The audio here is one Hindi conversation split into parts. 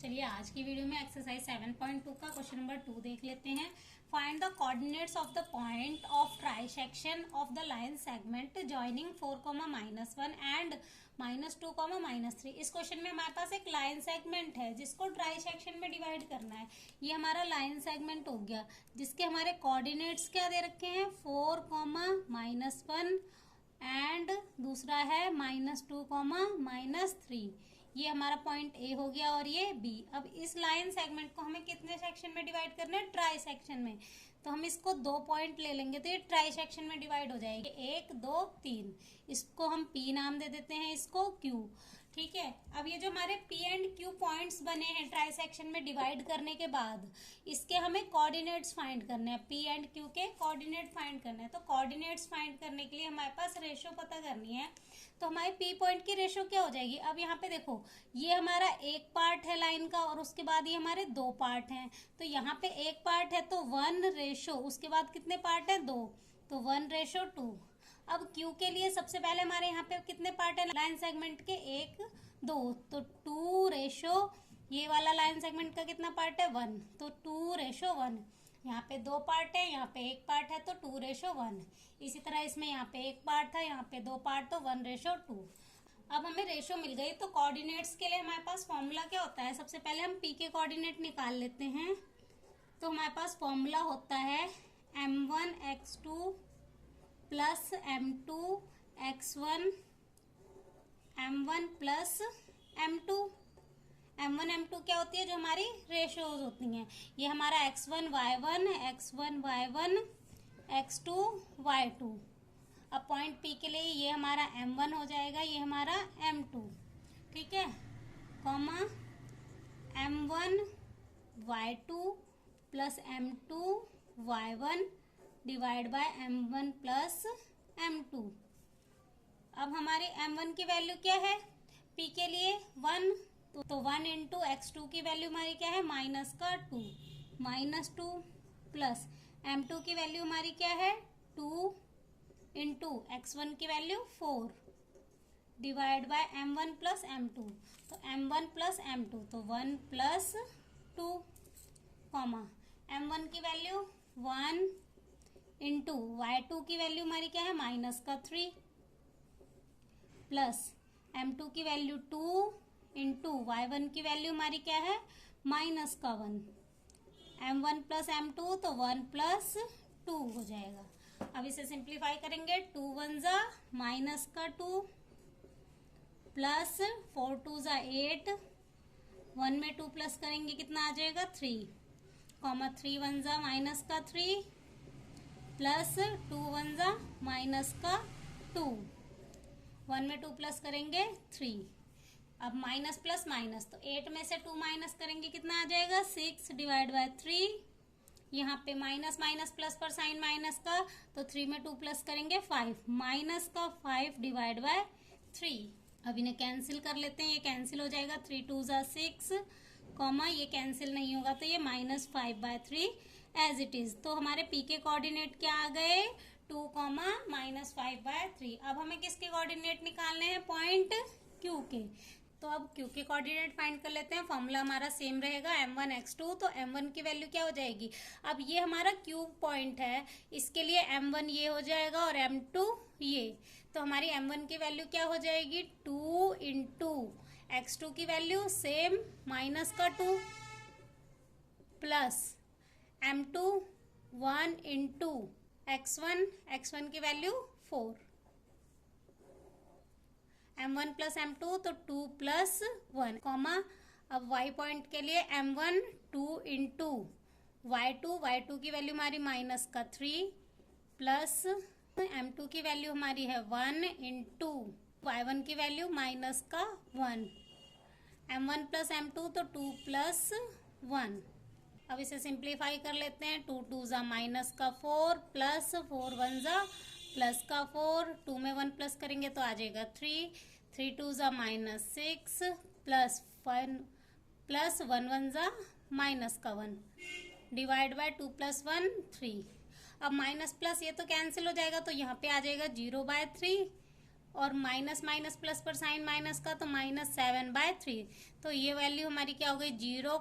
चलिए आज की वीडियो में एक्सरसाइज 7.2 का क्वेश्चन नंबर 2 देख लेते हैं। Find the coordinates of the point of trisection of the line segment joining 4,-1 and -2, -3। इस क्वेश्चन में हमारे पास एक लाइन सेगमेंट है जिसको ट्राइसेक्शन में डिवाइड करना है। ये हमारा लाइन सेगमेंट हो गया जिसके हमारे कोऑर्डिनेट्स क्या दे रखे हैं 4,-1 एंड दूसरा है -2, -3। ये हमारा पॉइंट ए हो गया और ये बी। अब इस लाइन सेगमेंट को हमें कितने सेक्शन में डिवाइड करना है? ट्राई सेक्शन में। तो हम इसको 2 पॉइंट ले लेंगे तो ये ट्राई सेक्शन में डिवाइड हो जाएगी। 1, 2, 3। इसको हम पी नाम दे देते हैं, इसको क्यू। ठीक है। अब ये जो हमारे पी एंड क्यू पॉइंट्स बने हैं ट्राई सेक्शन में डिवाइड करने के बाद इसके हमें कोऑर्डिनेट्स फाइंड करने हैं। पी एंड क्यू के कोऑर्डिनेट फाइंड करने हैं। तो कोऑर्डिनेट्स फाइंड करने के लिए हमारे पास रेशो पता करनी है। तो हमारे पी पॉइंट की रेशो क्या हो जाएगी? अब यहाँ पे देखो ये हमारा एक पार्ट है लाइन का और उसके बाद ये हमारे 2 पार्ट हैं। तो यहाँ पे एक पार्ट है तो 1:, उसके बाद कितने पार्ट है? 2, तो 1:2। अब क्यू के लिए सबसे पहले हमारे यहाँ पे कितने पार्ट है लाइन सेगमेंट के? 1, 2, तो 2:, ये वाला लाइन सेगमेंट का कितना पार्ट है? 1, तो 2:1। यहाँ पे 2 पार्ट है, यहाँ पे 1 पार्ट है तो 2:1। इसी तरह इसमें यहाँ पे 1 पार्ट था, यहाँ पे 2 पार्ट तो 1:2। अब हमें रेशो मिल गई। तो कोऑर्डिनेट्स के लिए हमारे पास फॉर्मूला क्या होता है? सबसे पहले हम पी के कोऑर्डिनेट निकाल लेते हैं। तो हमारे पास फॉर्मूला होता है m1x2 plus m2x1 m1 plus m2। m1 m2 क्या होती है? जो हमारी रेशियोज होती हैं। ये हमारा x1 y1 x1 y1 x2 y2। अब पॉइंट P के लिए ये हमारा m1 हो जाएगा, ये हमारा m2। ठीक है, comma m1 y2 plus m2 y1 divide by m1 plus m2। अब हमारी m1 की वैल्यू क्या है? P के लिए 1, तो 1 इंटू x2 की वैल्यू हमारी क्या है? -2 प्लस m2 की वैल्यू हमारी क्या है? 2 इंटू x1 की value 4 divide by m1 plus m2। तो m1 प्लस m2 तो 1 प्लस 2, कॉमा m1 की वैल्यू 1 इंटू y2 की वैल्यू हमारी क्या है? -3 प्लस m2 की वैल्यू 2 इंटू y1 की वैल्यू हमारी क्या है? -1। m1 प्लस m2 तो 1 प्लस 2 हो जाएगा। अब इसे सिंप्लीफाई करेंगे। 2 1 -2 प्लस 4 2 8। 1 में 2 प्लस करेंगे कितना आ जाएगा? 3, कॉमा 3 1 -3 प्लस 2 1 -2। 1 में 2 प्लस करेंगे 3। अब माइनस प्लस माइनस, तो 8 में से 2 माइनस करेंगे कितना आ जाएगा? 6 डिवाइड बाय 3। यहाँ पे माइनस माइनस प्लस पर साइन माइनस का, तो 3 में 2 प्लस करेंगे 5, माइनस का 5 डिवाइड बाय 3। अब इन्हें कैंसिल कर लेते हैं। ये कैंसिल हो जाएगा। 3 2 6, कॉमा ये कैंसिल नहीं होगा तो ये -5/3 एज इट इज। तो हमारे पी के कोऑर्डिनेट क्या आ गए? 2, -5/3। अब हमें किसके कोऑर्डिनेट निकालने हैं? पॉइंट क्यू के। तो अब क्यू के कोऑर्डिनेट फाइंड कर लेते हैं। फॉर्मूला हमारा सेम रहेगा m1 x2। तो m1 की वैल्यू क्या हो जाएगी? अब ये हमारा क्यू पॉइंट है, इसके लिए m1 ये हो जाएगा और m2 ये। तो हमारी m1 की वैल्यू क्या हो जाएगी? 2 इंटू x2 की value same -2 plus m2 1 into x1 की वैल्यू 4। m1 प्लस m2 तो 2 प्लस 1, कॉमा अब y पॉइंट के लिए m1 2 इंटू y2 की वैल्यू हमारी -3 प्लस m2 की वैल्यू हमारी है 1 इंटू y1 की वैल्यू -1। m1 प्लस m2 तो 2 प्लस 1। अब इसे सिंप्लीफाई कर लेते हैं। 2 2 -4 प्लस 4 1 +4। 2 में 1 प्लस करेंगे तो आ जाएगा 3 3 2 -6 प्लस 1 -1 डिवाइड बाय 2 + 1 3। अब माइनस प्लस ये तो कैंसिल हो जाएगा तो यहाँ पे आ जाएगा 0/3 और माइनस माइनस प्लस पर साइन माइनस का, तो -7/3। तो ये वैल्यू हमारी क्या हो गई, 0,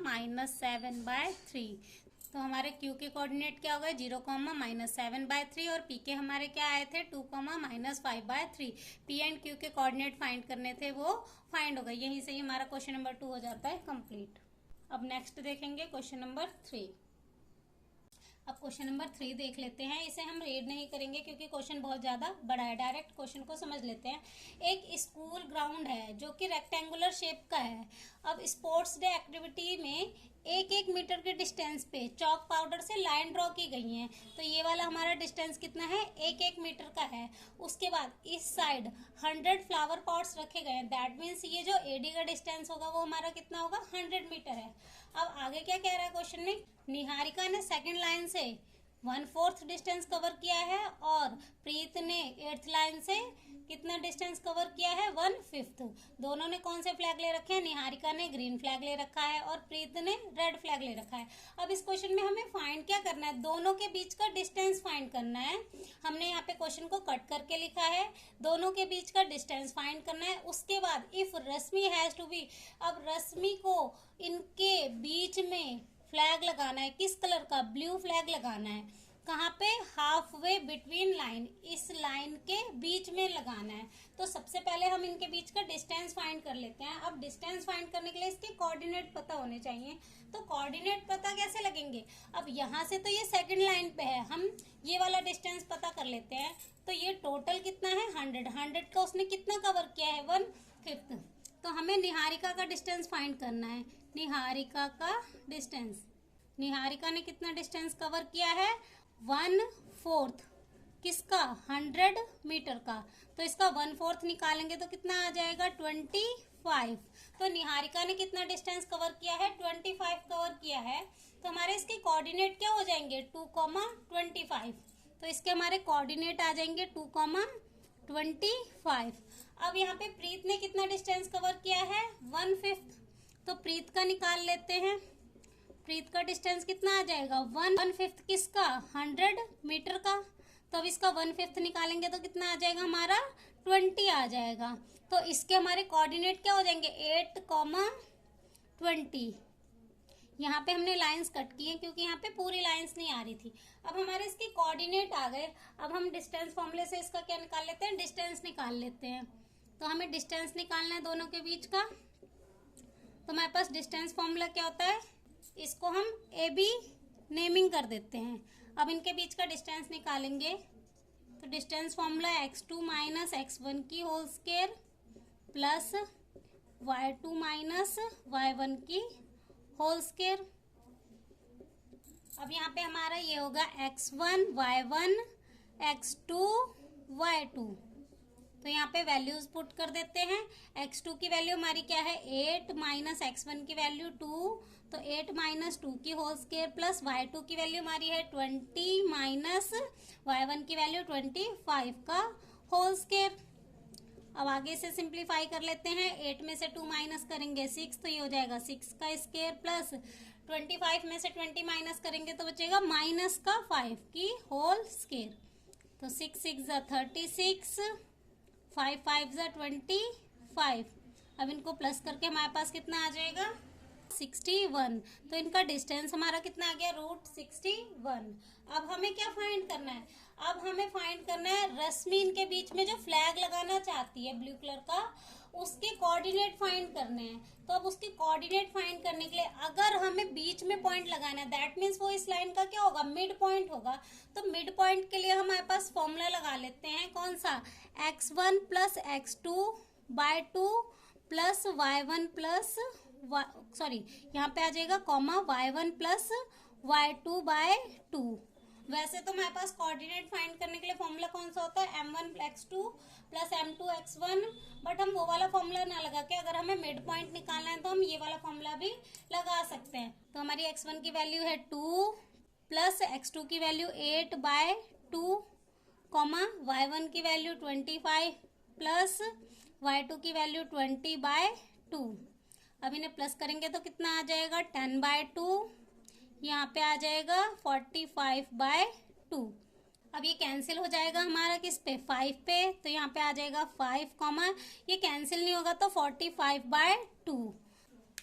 -7/3। तो हमारे क्यू के कोऑर्डिनेट क्या हो गए, 0, -7/3 और पी के हमारे क्या आए थे, 2, -5/3। पी एंड क्यू के कोऑर्डिनेट फाइंड करने थे, वो फाइंड हो गए। यहीं से ही हमारा क्वेश्चन नंबर 2 हो जाता है कंप्लीट। अब नेक्स्ट देखेंगे क्वेश्चन नंबर 3। अब क्वेश्चन नंबर 3 देख लेते हैं। इसे हम रीड नहीं करेंगे क्योंकि क्वेश्चन बहुत ज़्यादा बड़ा है, डायरेक्ट क्वेश्चन को समझ लेते हैं। एक स्कूल ग्राउंड है जो कि रेक्टेंगुलर शेप का है। अब स्पोर्ट्स डे एक्टिविटी में 1-1 मीटर के डिस्टेंस पे चॉक पाउडर से लाइन ड्रॉ की गई है। तो ये वाला हमारा डिस्टेंस कितना है, 1-1 मीटर का है। उसके बाद इस साइड 100 फ्लावर पॉट्स रखे गए हैं। दैट मीन्स ये जो एडी का डिस्टेंस होगा वो हमारा कितना होगा, 100 मीटर है। अब आगे क्या कह रहा है क्वेश्चन में, निहारिका ने सेकंड लाइन से 1/4 डिस्टेंस कवर किया है और प्रीत ने 8th लाइन से कितना डिस्टेंस कवर किया है, 1/5। दोनों ने कौन से फ्लैग ले रखे हैं, निहारिका ने ग्रीन फ्लैग ले रखा है और प्रीत ने रेड फ्लैग ले रखा है। अब इस क्वेश्चन में हमें फाइंड क्या करना है, दोनों के बीच का डिस्टेंस फाइंड करना है। हमने यहाँ पे क्वेश्चन को कट करके लिखा है, दोनों के बीच का डिस्टेंस फाइंड करना है। उसके बाद if Rashmi has to be, अब रश्मि को इनके बीच में फ्लैग लगाना है, किस कलर का, ब्लू फ्लैग लगाना है। कहाँ पे, हाफ वे बिटवीन लाइन, इस लाइन के बीच में लगाना है। तो सबसे पहले हम इनके बीच का डिस्टेंस फाइंड कर लेते हैं। अब डिस्टेंस फाइंड करने के लिए इसके कोऑर्डिनेट पता होने चाहिए। तो कोऑर्डिनेट पता कैसे लगेंगे, अब यहाँ से तो ये सेकंड लाइन पे है, हम ये वाला डिस्टेंस पता कर लेते हैं। तो ये टोटल कितना है, 100 का उसने कितना कवर किया है, 1/5। तो हमें निहारिका का डिस्टेंस फाइंड करना है। निहारिका का डिस्टेंस, निहारिका ने कितना डिस्टेंस कवर किया है, 1/4 किसका, 100 मीटर का। तो इसका 1/4 निकालेंगे तो कितना आ जाएगा, 25। तो निहारिका ने कितना डिस्टेंस कवर किया है, 25 कवर किया है। तो हमारे इसके कोऑर्डिनेट क्या हो जाएंगे, 2, 25। तो इसके हमारे कोऑर्डिनेट आ जाएंगे 2, 25। अब यहाँ पे प्रीत ने कितना डिस्टेंस कवर किया है, 1/5। तो प्रीत का निकाल लेते हैं। प्रीत का डिस्टेंस कितना आ जाएगा, 1/5 किसका, 100 मीटर का। तो अब इसका 1/5 निकालेंगे तो कितना आ जाएगा हमारा, 20 आ जाएगा। तो इसके हमारे कोऑर्डिनेट क्या हो जाएंगे, 8, 20। यहाँ पे हमने लाइंस कट की हैं क्योंकि यहाँ पे पूरी लाइंस नहीं आ रही थी। अब हमारे इसके कोऑर्डिनेट आ गए। अब हम डिस्टेंस फॉर्मूले से इसका क्या निकाल लेते हैं, डिस्टेंस निकाल लेते हैं। तो हमें डिस्टेंस निकालना है दोनों के बीच का। तो हमारे पास डिस्टेंस फॉर्मूला क्या होता है, इसको हम AB नेमिंग कर देते हैं। अब इनके बीच का डिस्टेंस निकालेंगे तो डिस्टेंस फॉर्मूला x2 - x1 की whole square plus y2 - y1 की होल स्क्वायर। अब यहाँ पे हमारा ये होगा x1 y1 x2 y2। तो यहाँ पे वैल्यूज पुट कर देते हैं। x2 की वैल्यू हमारी क्या है, 8 - x1 की वैल्यू 2। तो 8 - 2 की होल स्क्वायर प्लस y2 की वैल्यू हमारी है 20 - y1 की वैल्यू 25 का होल स्क्वायर। अब आगे से सिंप्लीफाई कर लेते हैं। 8 में से 2 माइनस करेंगे 6, तो ये हो जाएगा 6 का स्क्वायर प्लस 25 में से 20 माइनस करेंगे तो बचेगा -5 की होल स्क्वायर। तो 6 6 = 36, 5 5 = 25। अब इनको प्लस करके हमारे पास कितना आ जाएगा, 61। तो इनका डिस्टेंस हमारा कितना आ गया, √61। अब हमें क्या फाइंड करना है, अब हमें फाइंड करना है रश्मि इनके बीच में जो फ्लैग लगाना चाहती है ब्लू कलर का, उसके कोऑर्डिनेट फाइंड करने हैं। तो अब उसके कोऑर्डिनेट फाइंड करने के लिए अगर हमें बीच में पॉइंट लगाना है, दैट मीन्स वो इस लाइन का क्या होगा, मिड पॉइंट होगा। तो मिड पॉइंट के लिए हमारे पास फॉर्मूला लगा लेते हैं, कौन सा, x1 + x2/2 plus y1 plus sorry यहाँ पे आ जाएगा कॉमा y1 + y2/2। वैसे तो हमारे पास कोऑर्डिनेट फाइंड करने के लिए फॉर्मूला कौन सा होता है, m1 x2 + m2 x1। But हम वो वाला फॉर्मूला ना लगा के अगर हमें मिड पॉइंट निकालना है तो हम ये वाला फॉर्मूला भी लगा सकते हैं। तो हमारी x1 की वैल्यू है 2 प्लस x2 की वैल्यू 8/2 कॉमा y1 की वैल्यू 25 प्लस y2 की वैल्यू 20/2। अब इन्हें प्लस करेंगे तो कितना आ जाएगा, 10/2। यहाँ पे आ जाएगा 45/2। अब ये कैंसिल हो जाएगा हमारा किस पे, 5 पे, तो यहाँ पे आ जाएगा 5 कॉमा, ये कैंसिल नहीं होगा तो 45/2।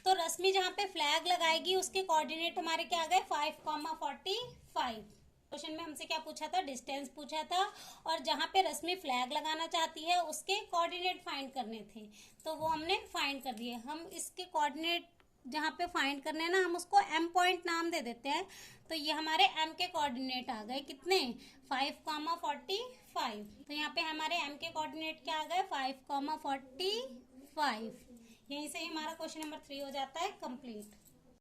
तो रश्मि जहाँ पे फ्लैग लगाएगी उसके कोऑर्डिनेट हमारे क्या आ गए, 5,45। क्वेश्चन में हमसे क्या पूछा था, डिस्टेंस पूछा था, और जहाँ पे रश्मि फ्लैग लगाना चाहती है उसके कोऑर्डिनेट फाइंड करने थे, तो वो हमने फाइंड कर दिए। हम इसके कोऑर्डिनेट जहाँ पे फाइंड करने हैं ना, हम उसको M पॉइंट नाम दे देते हैं। तो ये हमारे M के कोऑर्डिनेट आ गए कितने, 5,45। तो यहाँ पे हमारे M के कोऑर्डिनेट क्या आ गए, 5,45। यहीं से हमारा क्वेश्चन नंबर 3 हो जाता है कंप्लीट।